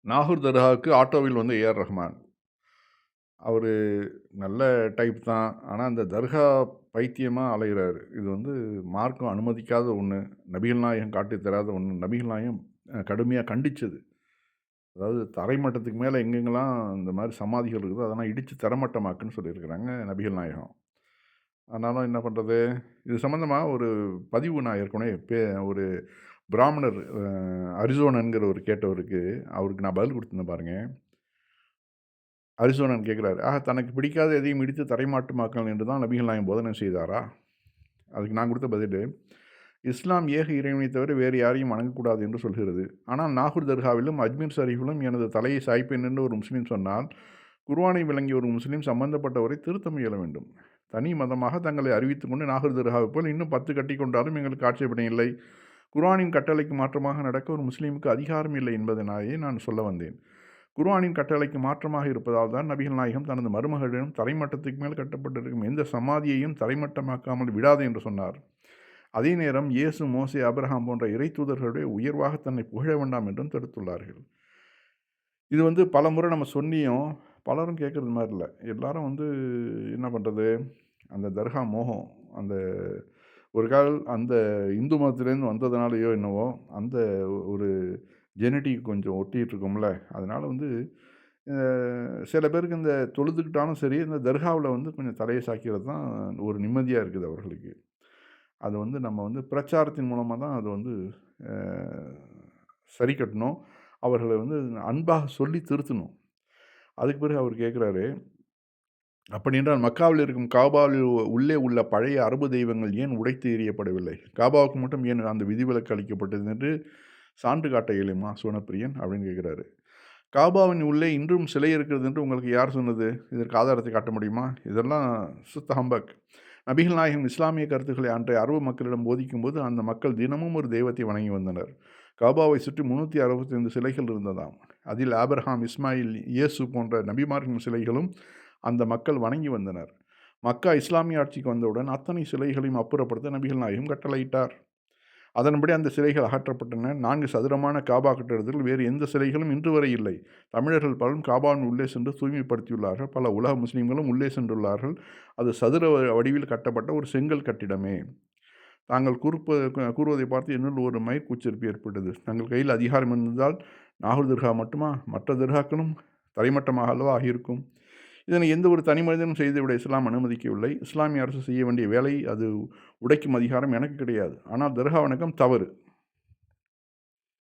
நாகூர் தர்காவுக்கு ஆட்டோவில் வந்து ஏஆர் ரஹ்மான். அவரு நல்ல டைப் தான். ஆனா, அந்த தர்கா பைத்தியமா அலையிறாரு. இது வந்து மார்க்கம் அனுமதிக்காத ஒண்ணு. நபிகள் நாயகம் காட்டித் தராத ஒண்ணு. நபிகள் நாயகம் கடுமையா கண்டிச்சது. அதாவது தரை மட்டத்துக்கு மேல எங்கெங்கலாம் இந்த மாரி சமாதிகள் இருக்குதோ, அதெல்லாம் இடிச்சு தரைமட்டமாக்குன்னு சொல்லியிருக்கிறாங்க நபிகள் நாயகம். ஆனாலும் என்ன பண்றது? இது சம்மந்தமா ஒரு பதிவு நான் ஏற்கனவே ஒரு பிராமணர் அரிசோனன்கிறவரு கேட்டவருக்கு, அவருக்கு நான் பதில் குடுத்திருந்தேன் பாருங்க. அரிசோனன் கேட்கிறாரு, தனக்கு பிடிக்காத எதையும் இடித்து தரைமாட்டமாக்கல் என்று தான் நபிகள் நாயகம் போதனை செய்தாரா? அதுக்கு நான் குடுத்த பதிலு, இஸ்லாம் ஏக இறைவனைத் தவிர வேறு யாரையும் வணங்கக்கூடாது என்று சொல்கிறது. ஆனால் நாகூர் தர்காவிலும், அஜ்மீர் ஷரீஃபிலும் எனது தலையை சாய்ப்பேன் என்று ஒரு முஸ்லீம் சொன்னால், குர்ஆனை விளங்கிய ஒரு முஸ்லீம் சம்பந்தப்பட்டவரை திருத்த முயல வேண்டும். தனி மதமாக தங்களை அறிவித்துக் கொண்டு நாகூர் தர்காவைப் போல் இன்னும் 10 கட்டிக்கொண்டாலும் எங்களுக்கு ஆட்சேபனை இல்லை. குர்ஆனின் கட்டளைக்கு மாற்றமாக நடக்க ஒரு முஸ்லீமுக்கு அதிகாரம் இல்லை என்பதனாலேயே நான் சொல்ல வந்தேன். குர்ஆனின் கட்டளைக்கு மாற்றமாக இருப்பதால் தான் நபிகள் நாயகம் தனது மருமகளிடம் தரைமட்டத்துக்கு மேல் கட்டப்பட்டிருக்கும் எந்த சமாதியையும் தரைமட்டமாக்காமல் விடாது என்று சொன்னார். அதே நேரம் இயேசு, மோசே, ஆபிரகாம் போன்ற இறை தூதர்களுடைய உயர்வாக தன்னை புகழ வேண்டாம் என்றும் தடுத்துள்ளார்கள். இது வந்து பலமுறை நம்ம சொல்லியும், பலரும் கேட்கறது மாரி இல்ல. எல்லாரும் வந்து என்ன பண்றது, அந்த தர்கா மோகம், அந்த ஒரு அந்த இந்து மதத்திலேருந்து வந்ததுனாலயோ என்னவோ, அந்த ஒரு ஜெனடிக் கொஞ்சம் ஒட்டிட்டு இருக்கோம்ல, அதனால வந்து அ சில பேருக்கு இந்த தொழுதுக்கிட்டாலும் சரி, இந்த தர்காவுல வந்து கொஞ்சம் தலைய சாய்க்கிறது தான் ஒரு நிம்மதியா இருக்குது அவர்களுக்கு. அது வந்து நம்ம வந்து பிரச்சாரத்தின் மூலமா தான் அது வந்து அ சரி கட்டணும். அவர்கள வந்து அன்பாக சொல்லி திருத்தணும். அதுக்கு பிறகு அவர் கேட்கிறாரு, அப்படியென்றால் மக்காவில் இருக்கும் காபாவில் உள்ளே உள்ள பழைய அரபு தெய்வங்கள் ஏன் உடைத்து எறியப்படவில்லை? காபாவுக்கு மட்டும் ஏன் அந்த விதிவிலக்கு அளிக்கப்பட்டது என்று சான்று காட்ட இயலுமா சுவனப்பிரியன்? அப்படின்னு கேட்கிறாரு. காபாவின் உள்ளே இன்றும் சிலை இருக்கிறது என்று உங்களுக்கு யார் சொன்னது? இதற்கு ஆதாரத்தை காட்ட முடியுமா? இதெல்லாம் சுத்த ஹம்பக். நபிகள் நாயகம் இஸ்லாமிய கருத்துக்களை அன்றைய அரபு மக்களிடம் போதிக்கும்போது, அந்த மக்கள் தினமும் ஒரு தெய்வத்தை வணங்கி வந்தனர். காபாவை சுற்றி 365 சிலைகள் இருந்ததாம். அதில் ஆபிரகாம், இஸ்மாயில், இயேசு போன்ற நபிமார்களின் சிலைகளும் அந்த மக்கள் வணங்கி வந்தனர். மக்கா இஸ்லாமிய ஆட்சிக்கு வந்தவுடன் அத்தனை சிலைகளையும் அப்புறப்படுத்த நபிகள் நாயகம் கட்டளையிட்டார். அதன்படி அந்த சிலைகள் அகற்றப்பட்டன. 4 சதுரமான காபா கட்டிடத்தில் வேறு எந்த சிலைகளும் இன்று வரை இல்லை. தமிழர்கள் பலரும் காபாவின் உள்ளே சென்று தூய்மைப்படுத்தியுள்ளார்கள். பல உலக முஸ்லிம்களும் உள்ளே சென்றுள்ளார்கள். அது சதுர வடிவில் கட்டப்பட்ட ஒரு செங்கல் கட்டிடமே. தாங்கள் கூறுவதை பார்த்து என்னுள் ஒரு மயிர்கூச்சரிப்பு ஏற்பட்டது. தங்கள் கையில் அதிகாரம் இருந்தால் நாகூர் தர்கா மட்டுமா? மற்ற தர்காக்களும் தரைமட்டமாக அல்லவா ஆகியிருக்கும்? இதனை எந்த ஒரு தனி மனிதனும் செய்துவிட இஸ்லாம் அனுமதிக்கவில்லை. இஸ்லாமிய அரசு செய்ய வேண்டிய வேலை அது உடைக்கும் அதிகாரம் எனக்கு கிடையாது. ஆனால் தர்கா வணக்கம் தவறு.